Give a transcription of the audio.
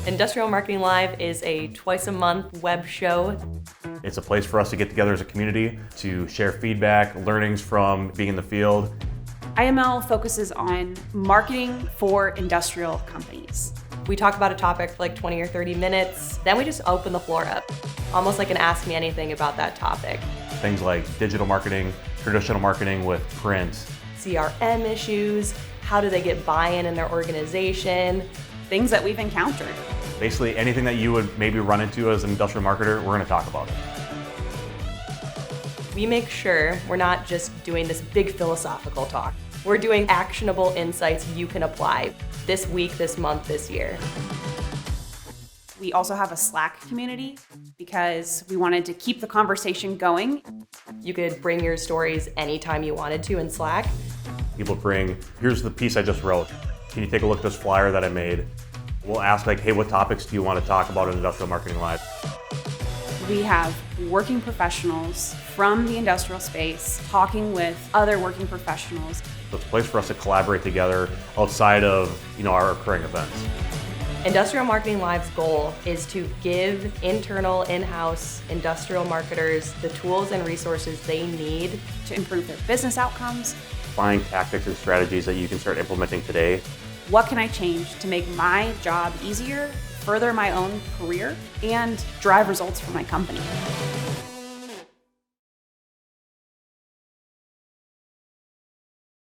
Industrial Marketing Live is a twice-a-month web show. It's a place for us to get together as a community, to share feedback, learnings from being in the field. IML focuses on marketing for industrial companies. We talk about a topic for like 20 or 30 minutes, then we just open the floor up, almost like an ask me anything about that topic. Things like digital marketing, traditional marketing with print. CRM issues, how do they get buy-in in their organization? Things that we've encountered. Basically anything that you would maybe run into as an industrial marketer, we're going to talk about it. We make sure we're not just doing this big philosophical talk. We're doing actionable insights you can apply this week, this month, this year. We also have a Slack community because we wanted to keep the conversation going. You could bring your stories anytime you wanted to in Slack. People bring, here's the piece I just wrote. Can you take a look at this flyer that I made? We'll ask like, hey, what topics do you want to talk about in Industrial Marketing Live? We have working professionals from the industrial space talking with other working professionals. So it's a place for us to collaborate together outside of our recurring events. Industrial Marketing Live's goal is to give internal, in-house industrial marketers the tools and resources they need to improve their business outcomes. Find tactics and strategies that you can start implementing today. What can I change to make my job easier, further my own career, and drive results for my company?